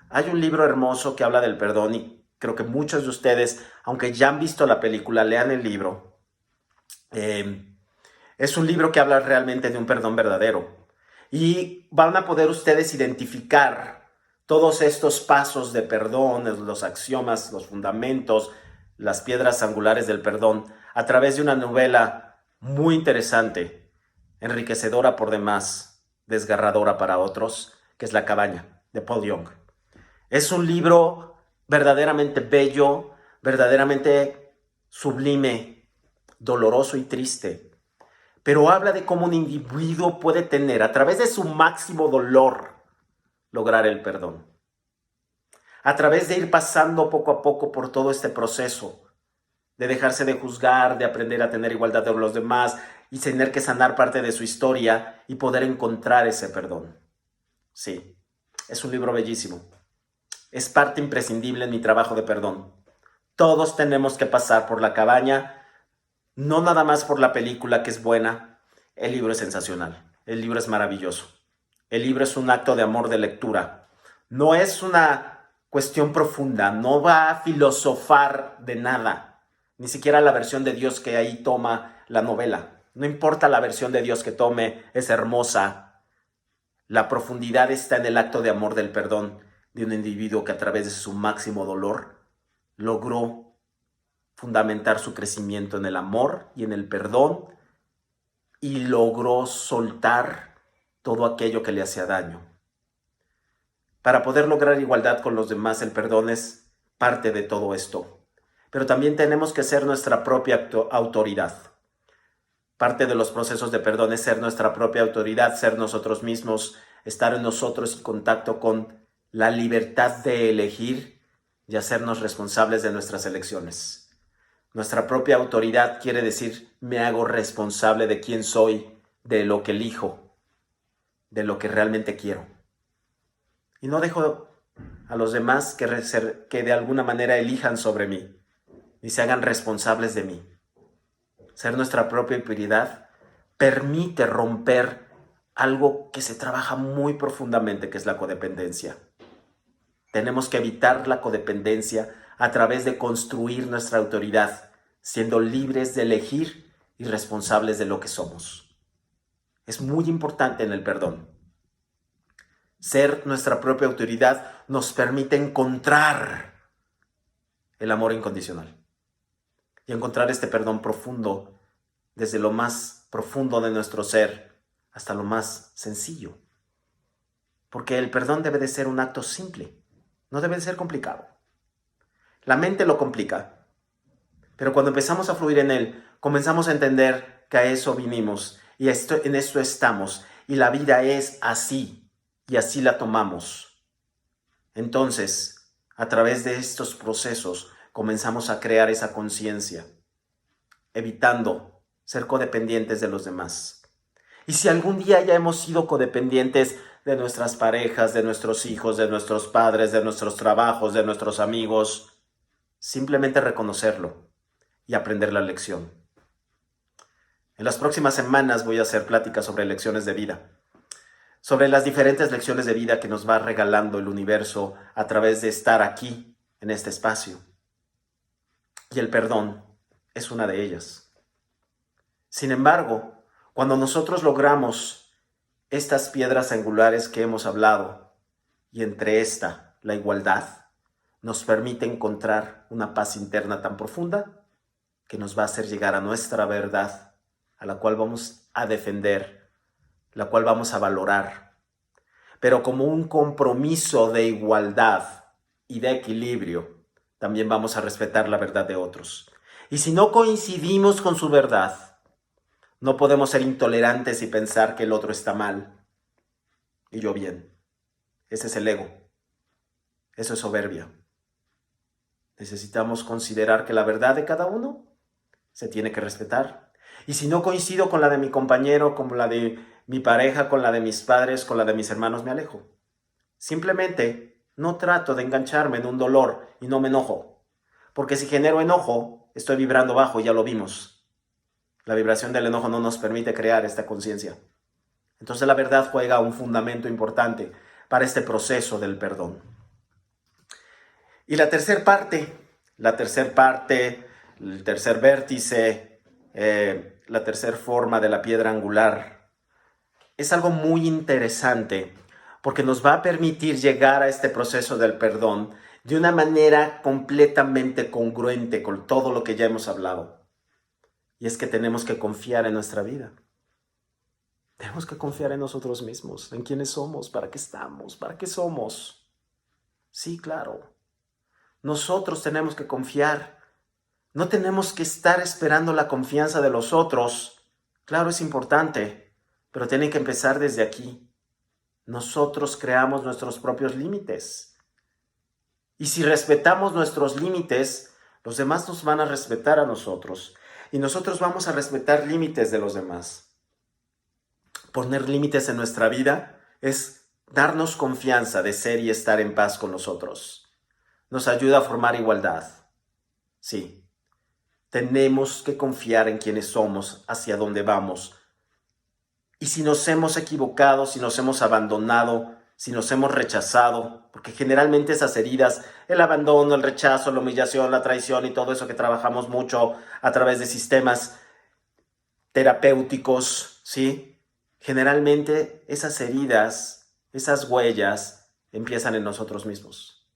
Hay un libro hermoso que habla del perdón y creo que muchos de ustedes, aunque ya han visto la película, lean el libro. Es un libro que habla realmente de un perdón verdadero y van a poder ustedes identificar todos estos pasos de perdón, los axiomas, los fundamentos, las piedras angulares del perdón a través de una novela muy interesante, enriquecedora por demás, desgarradora para otros, que es La cabaña, de Paul Young. Es un libro verdaderamente bello, verdaderamente sublime, doloroso y triste, pero habla de cómo un individuo puede tener, a través de su máximo dolor, lograr el perdón. A través de ir pasando poco a poco por todo este proceso, de dejarse de juzgar, de aprender a tener igualdad de los demás y tener que sanar parte de su historia y poder encontrar ese perdón. Sí, es un libro bellísimo. Es parte imprescindible en mi trabajo de perdón. Todos tenemos que pasar por La cabaña, no nada más por la película que es buena. El libro es sensacional, el libro es maravilloso. El libro es un acto de amor de lectura. No es una cuestión profunda, no va a filosofar de nada, ni siquiera la versión de Dios que ahí toma la novela. No importa la versión de Dios que tome, es hermosa. La profundidad está en el acto de amor del perdón de un individuo que a través de su máximo dolor logró fundamentar su crecimiento en el amor y en el perdón y logró soltar todo aquello que le hacía daño. Para poder lograr igualdad con los demás, el perdón es parte de todo esto. Pero también tenemos que ser nuestra propia autoridad. Parte de los procesos de perdón es ser nuestra propia autoridad, ser nosotros mismos, estar en nosotros en contacto con la libertad de elegir y hacernos responsables de nuestras elecciones. Nuestra propia autoridad quiere decir, me hago responsable de quién soy, de lo que elijo, de lo que realmente quiero. Y no dejo a los demás que de alguna manera elijan sobre mí, ni se hagan responsables de mí. Ser nuestra propia prioridad permite romper algo que se trabaja muy profundamente, que es la codependencia. Tenemos que evitar la codependencia a través de construir nuestra autoridad, siendo libres de elegir y responsables de lo que somos. Es muy importante en el perdón. Ser nuestra propia autoridad nos permite encontrar el amor incondicional y encontrar este perdón profundo desde lo más profundo de nuestro ser hasta lo más sencillo. Porque el perdón debe de ser un acto simple. No debe ser complicado. La mente lo complica, pero cuando empezamos a fluir en él, comenzamos a entender que a eso vinimos y en esto estamos, y la vida es así, y así la tomamos. Entonces, a través de estos procesos, comenzamos a crear esa conciencia, evitando ser codependientes de los demás. Y si algún día ya hemos sido codependientes de nuestras parejas, de nuestros hijos, de nuestros padres, de nuestros trabajos, de nuestros amigos, simplemente reconocerlo y aprender la lección. En las próximas semanas voy a hacer pláticas sobre lecciones de vida, sobre las diferentes lecciones de vida que nos va regalando el universo a través de estar aquí, en este espacio. Y el perdón es una de ellas. Sin embargo, cuando nosotros logramos estas piedras angulares que hemos hablado, y entre esta, la igualdad, nos permite encontrar una paz interna tan profunda que nos va a hacer llegar a nuestra verdad, a la cual vamos a defender, la cual vamos a valorar, pero como un compromiso de igualdad y de equilibrio, también vamos a respetar la verdad de otros. Y si no coincidimos con su verdad, no podemos ser intolerantes y pensar que el otro está mal y yo bien. Ese es el ego. Eso es soberbia. Necesitamos considerar que la verdad de cada uno se tiene que respetar. Y si no coincido con la de mi compañero, con la de mi pareja, con la de mis padres, con la de mis hermanos, me alejo. Simplemente no trato de engancharme en un dolor y no me enojo. Porque si genero enojo, estoy vibrando bajo, ya lo vimos. La vibración del enojo no nos permite crear esta conciencia. Entonces la verdad juega un fundamento importante para este proceso del perdón. Y la tercera parte, el tercer vértice, la tercera forma de la piedra angular, es algo muy interesante porque nos va a permitir llegar a este proceso del perdón de una manera completamente congruente con todo lo que ya hemos hablado. Y es que tenemos que confiar en nuestra vida. Tenemos que confiar en nosotros mismos, en quiénes somos, para qué estamos, para qué somos. Sí, claro. Nosotros tenemos que confiar. No tenemos que estar esperando la confianza de los otros. Claro, es importante, pero tiene que empezar desde aquí. Nosotros creamos nuestros propios límites. Y si respetamos nuestros límites, los demás nos van a respetar a nosotros. Y nosotros vamos a respetar límites de los demás. Poner límites en nuestra vida es darnos confianza de ser y estar en paz con nosotros. Nos ayuda a formar igualdad. Sí, tenemos que confiar en quienes somos, hacia dónde vamos. Y si nos hemos equivocado, si nos hemos abandonado, si nos hemos rechazado, porque generalmente esas heridas, el abandono, el rechazo, la humillación, la traición y todo eso que trabajamos mucho a través de sistemas terapéuticos, ¿sí? Generalmente esas heridas, esas huellas empiezan en nosotros mismos.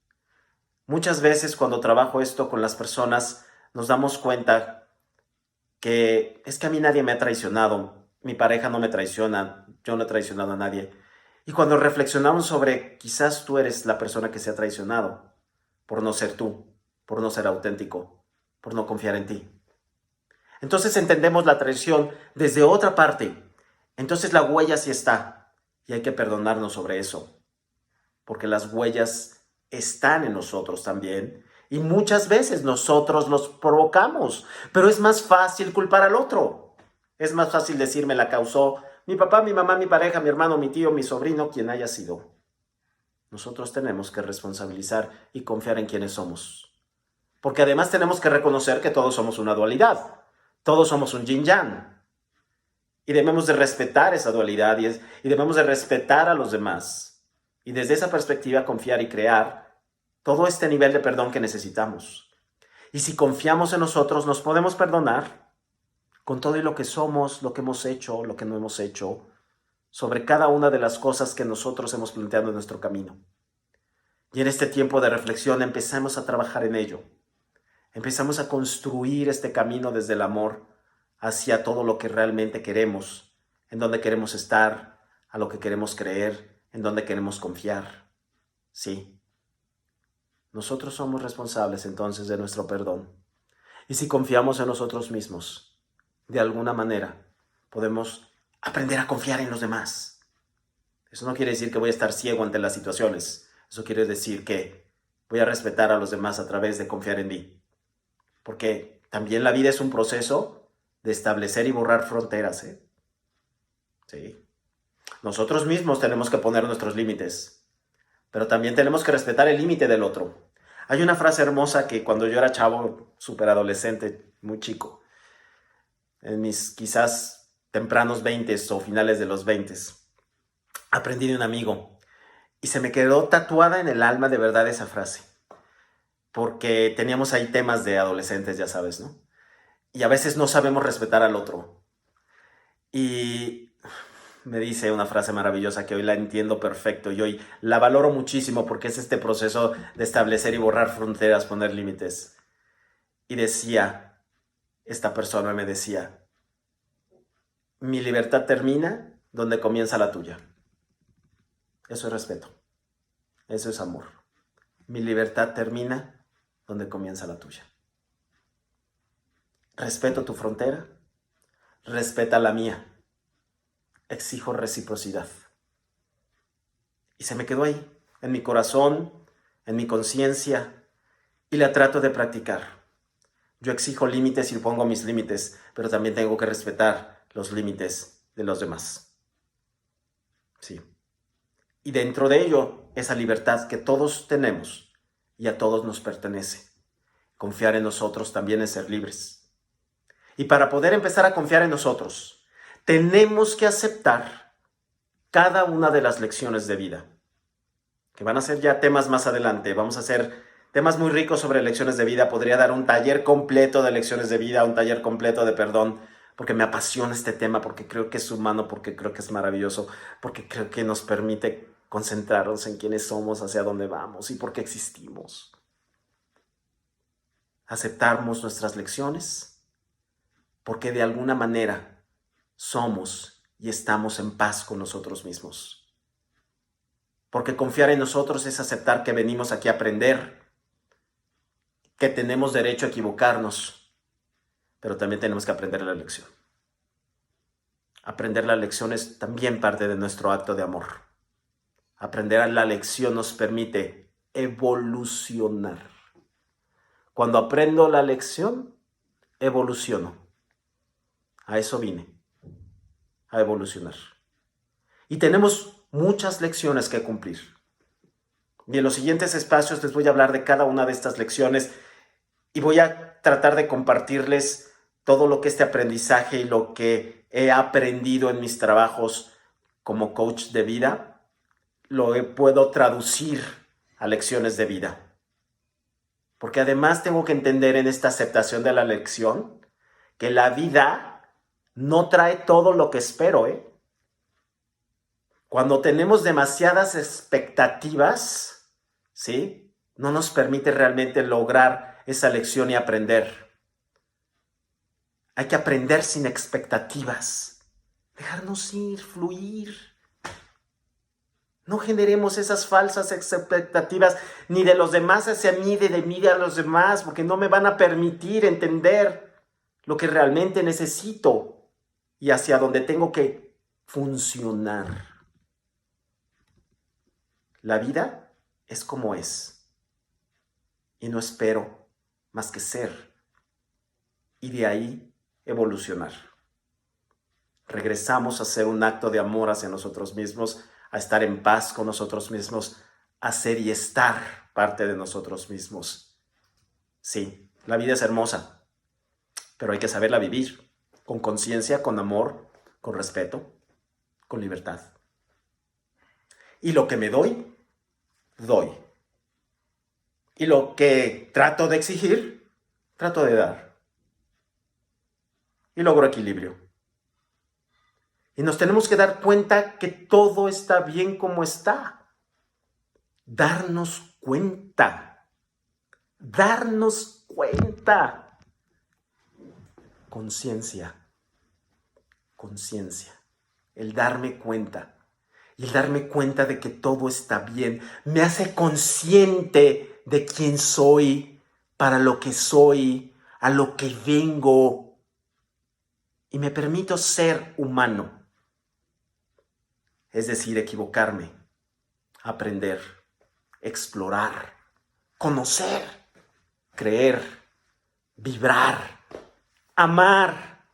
Muchas veces cuando trabajo esto con las personas nos damos cuenta que es que a mí nadie me ha traicionado, mi pareja no me traiciona, yo no he traicionado a nadie. Y cuando reflexionamos sobre quizás tú eres la persona que se ha traicionado por no ser tú, por no ser auténtico, por no confiar en ti. Entonces entendemos la traición desde otra parte. Entonces la huella sí está y hay que perdonarnos sobre eso, porque las huellas están en nosotros también y muchas veces nosotros los provocamos, pero es más fácil culpar al otro. Es más fácil decir me la causó mi papá, mi mamá, mi pareja, mi hermano, mi tío, mi sobrino, quien haya sido. Nosotros tenemos que responsabilizar y confiar en quienes somos. Porque además tenemos que reconocer que todos somos una dualidad. Todos somos un yin-yang. Y debemos de respetar esa dualidad y debemos de respetar a los demás. Y desde esa perspectiva confiar y crear todo este nivel de perdón que necesitamos. Y si confiamos en nosotros, nos podemos perdonar con todo y lo que somos, lo que hemos hecho, lo que no hemos hecho, sobre cada una de las cosas que nosotros hemos planteado en nuestro camino. Y en este tiempo de reflexión empezamos a trabajar en ello. Empezamos a construir este camino desde el amor hacia todo lo que realmente queremos, en donde queremos estar, a lo que queremos creer, en donde queremos confiar. Sí. Nosotros somos responsables entonces de nuestro perdón. Y si confiamos en nosotros mismos, de alguna manera podemos aprender a confiar en los demás. Eso no quiere decir que voy a estar ciego ante las situaciones. Eso quiere decir que voy a respetar a los demás a través de confiar en mí. Porque también la vida es un proceso de establecer y borrar fronteras, ¿eh? Sí. Nosotros mismos tenemos que poner nuestros límites, pero también tenemos que respetar el límite del otro. Hay una frase hermosa que cuando yo era chavo, súper adolescente, muy chico, en mis quizás tempranos 20s o finales de los 20s, aprendí de un amigo y se me quedó tatuada en el alma de verdad esa frase, porque teníamos ahí temas de adolescentes, ya sabes, ¿no? Y a veces no sabemos respetar al otro. Y me dice una frase maravillosa que hoy la entiendo perfecto y hoy la valoro muchísimo porque es este proceso de establecer y borrar fronteras, poner límites. Y decía, esta persona me decía, mi libertad termina donde comienza la tuya. Eso es respeto. Eso es amor. Mi libertad termina donde comienza la tuya. Respeto tu frontera, respeta la mía. Exijo reciprocidad. Y se me quedó ahí, en mi corazón, en mi conciencia, y la trato de practicar. Yo exijo límites y pongo mis límites, pero también tengo que respetar los límites de los demás. Sí. Y dentro de ello, esa libertad que todos tenemos y a todos nos pertenece. Confiar en nosotros también es ser libres. Y para poder empezar a confiar en nosotros, tenemos que aceptar cada una de las lecciones de vida, que van a ser ya temas más adelante. Vamos a hacer temas muy ricos sobre lecciones de vida. Podría dar un taller completo de lecciones de vida, un taller completo de perdón, porque me apasiona este tema, porque creo que es humano, porque creo que es maravilloso, porque creo que nos permite concentrarnos en quiénes somos, hacia dónde vamos y por qué existimos. Aceptamos nuestras lecciones, porque de alguna manera somos y estamos en paz con nosotros mismos. Porque confiar en nosotros es aceptar que venimos aquí a aprender, que tenemos derecho a equivocarnos, pero también tenemos que aprender la lección. Aprender la lección es también parte de nuestro acto de amor. Aprender la lección nos permite evolucionar. Cuando aprendo la lección, evoluciono. A eso vine, a evolucionar. Y tenemos muchas lecciones que cumplir. Y en los siguientes espacios les voy a hablar de cada una de estas lecciones y voy a tratar de compartirles todo lo que este aprendizaje y lo que he aprendido en mis trabajos como coach de vida, puedo traducir a lecciones de vida. Porque además tengo que entender en esta aceptación de la lección que la vida no trae todo lo que espero, Cuando tenemos demasiadas expectativas, ¿sí? No nos permite realmente lograr esa lección y aprender. Hay que aprender sin expectativas. Dejarnos ir, fluir. No generemos esas falsas expectativas ni de los demás hacia mí, de mí a los demás, porque no me van a permitir entender lo que realmente necesito y hacia dónde tengo que funcionar. La vida es como es y no espero más que ser y de ahí evolucionar. Regresamos a hacer un acto de amor hacia nosotros mismos, a estar en paz con nosotros mismos, a ser y estar parte de nosotros mismos. Sí, la vida es hermosa, pero hay que saberla vivir con conciencia, con amor, con respeto, con libertad. Y lo que me doy. Y lo que trato de exigir, trato de dar. Y logro equilibrio. Y nos tenemos que dar cuenta que todo está bien como está. Darnos cuenta. Darnos cuenta. Conciencia. Conciencia. El darme cuenta. Y el darme cuenta de que todo está bien me hace consciente de quién soy, para lo que soy, a lo que vengo. Y me permito ser humano. Es decir, equivocarme, aprender, explorar, conocer, creer, vibrar, amar,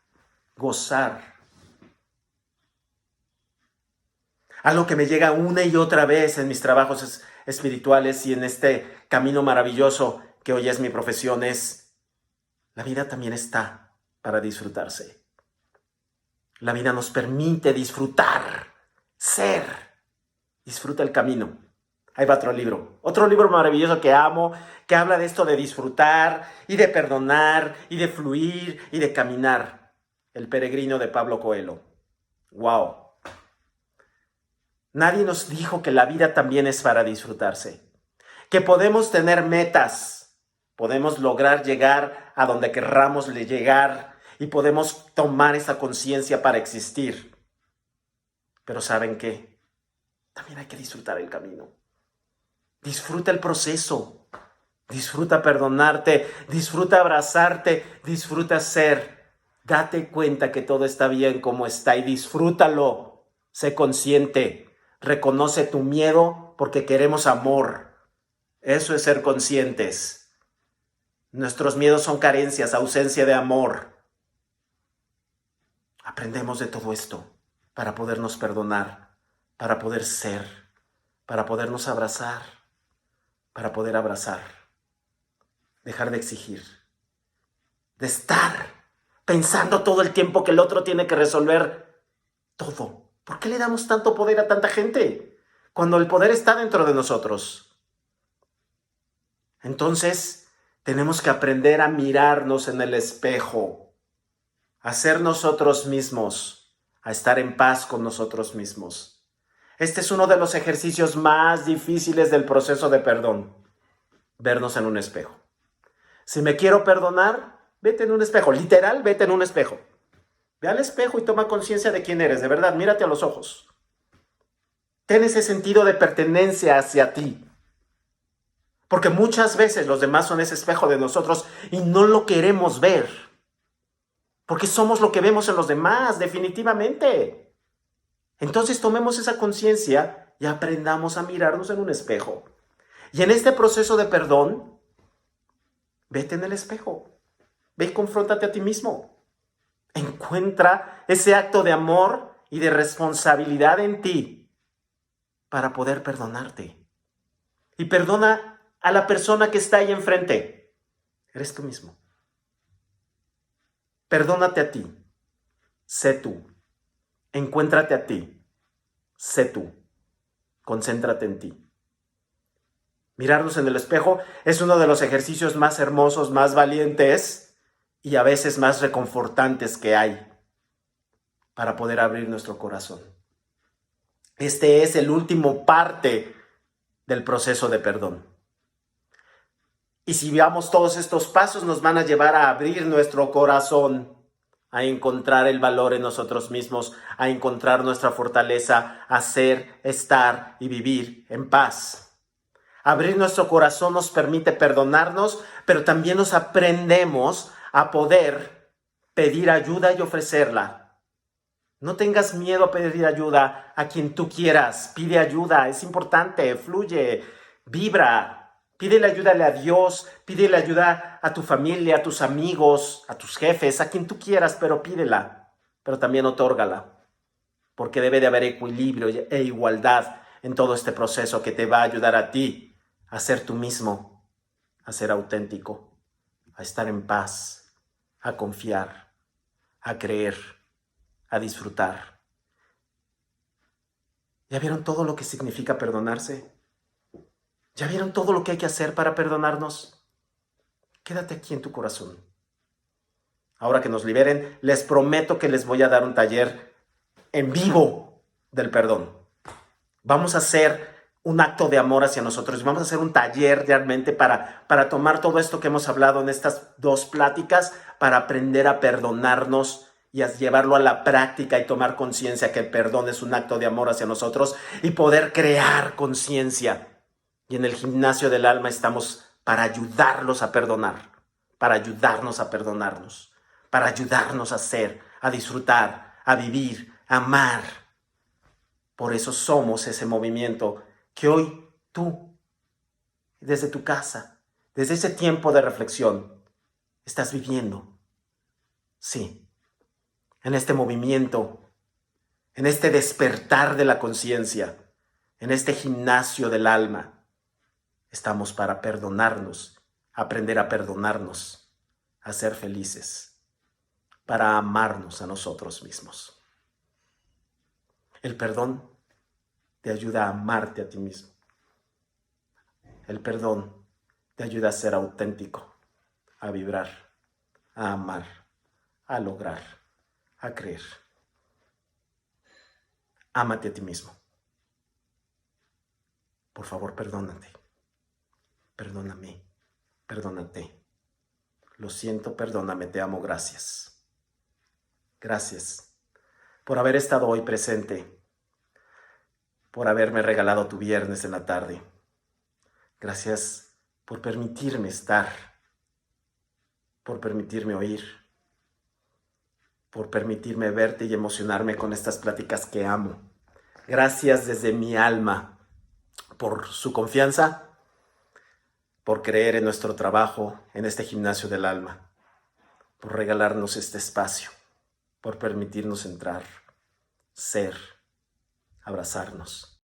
gozar. Algo que me llega una y otra vez en mis trabajos espirituales y en este camino maravilloso que hoy es mi profesión es: la vida también está para disfrutarse. La vida nos permite disfrutar, ser. Disfruta el camino. Ahí va otro libro maravilloso que amo, que habla de esto de disfrutar y de perdonar y de fluir y de caminar. El peregrino de Pablo Coelho. ¡Wow! Nadie nos dijo que la vida también es para disfrutarse, que podemos tener metas, podemos lograr llegar a donde querramos llegar y podemos tomar esa conciencia para existir. Pero ¿saben qué? También hay que disfrutar el camino. Disfruta el proceso, disfruta perdonarte, disfruta abrazarte, disfruta ser. Date cuenta que todo está bien como está y disfrútalo. Sé consciente. Reconoce tu miedo porque queremos amor. Eso es ser conscientes. Nuestros miedos son carencias, ausencia de amor. Aprendemos de todo esto para podernos perdonar, para poder ser, para podernos abrazar, para poder abrazar. Dejar de exigir, de estar pensando todo el tiempo que el otro tiene que resolver todo. ¿Por qué le damos tanto poder a tanta gente cuando el poder está dentro de nosotros? Entonces, tenemos que aprender a mirarnos en el espejo, a ser nosotros mismos, a estar en paz con nosotros mismos. Este es uno de los ejercicios más difíciles del proceso de perdón, vernos en un espejo. Si me quiero perdonar, vete en un espejo, literal, vete en un espejo. Ve al espejo y toma conciencia de quién eres, de verdad, mírate a los ojos. Ten ese sentido de pertenencia hacia ti. Porque muchas veces los demás son ese espejo de nosotros y no lo queremos ver. Porque somos lo que vemos en los demás, definitivamente. Entonces tomemos esa conciencia y aprendamos a mirarnos en un espejo. Y en este proceso de perdón, vete en el espejo. Ve y confróntate a ti mismo. Encuentra ese acto de amor y de responsabilidad en ti para poder perdonarte. Y perdona a la persona que está ahí enfrente. Eres tú mismo. Perdónate a ti. Sé tú. Encuéntrate a ti. Sé tú. Concéntrate en ti. Mirarnos en el espejo es uno de los ejercicios más hermosos, más valientes y a veces más reconfortantes que hay para poder abrir nuestro corazón. Este es el último parte del proceso de perdón. Y si veamos todos estos pasos, nos van a llevar a abrir nuestro corazón, a encontrar el valor en nosotros mismos, a encontrar nuestra fortaleza, a ser, estar y vivir en paz. Abrir nuestro corazón nos permite perdonarnos, pero también nos aprendemos a poder pedir ayuda y ofrecerla. No tengas miedo a pedir ayuda a quien tú quieras. Pide ayuda, es importante, fluye, vibra. Pídele ayuda a Dios, pídele ayuda a tu familia, a tus amigos, a tus jefes, a quien tú quieras, pero pídela, pero también otórgala. Porque debe de haber equilibrio e igualdad en todo este proceso que te va a ayudar a ti a ser tú mismo, a ser auténtico, a estar en paz, a confiar, a creer, a disfrutar. ¿Ya vieron todo lo que significa perdonarse? ¿Ya vieron todo lo que hay que hacer para perdonarnos? Quédate aquí en tu corazón. Ahora que nos liberen, les prometo que les voy a dar un taller en vivo del perdón. Vamos a hacer un acto de amor hacia nosotros. Vamos a hacer un taller realmente para tomar todo esto que hemos hablado en estas dos pláticas, para aprender a perdonarnos y a llevarlo a la práctica y tomar conciencia que el perdón es un acto de amor hacia nosotros y poder crear conciencia. Y en el gimnasio del alma estamos para ayudarlos a perdonar, para ayudarnos a perdonarnos, para ayudarnos a ser, a disfrutar, a vivir, a amar. Por eso somos ese movimiento que hoy tú, desde tu casa, desde ese tiempo de reflexión, estás viviendo. Sí, en este movimiento, en este despertar de la conciencia, en este gimnasio del alma, estamos para perdonarnos, aprender a perdonarnos, a ser felices, para amarnos a nosotros mismos. El perdón te ayuda a amarte a ti mismo. El perdón te ayuda a ser auténtico, a vibrar, a amar, a lograr, a creer. Ámate a ti mismo. Por favor, perdónate. Perdóname. Perdónate. Lo siento, perdóname, te amo, gracias. Gracias por haber estado hoy presente, por haberme regalado tu viernes en la tarde. Gracias por permitirme estar, por permitirme oír, por permitirme verte y emocionarme con estas pláticas que amo. Gracias desde mi alma por su confianza, por creer en nuestro trabajo, en este gimnasio del alma, por regalarnos este espacio, por permitirnos entrar, ser, abrazarnos.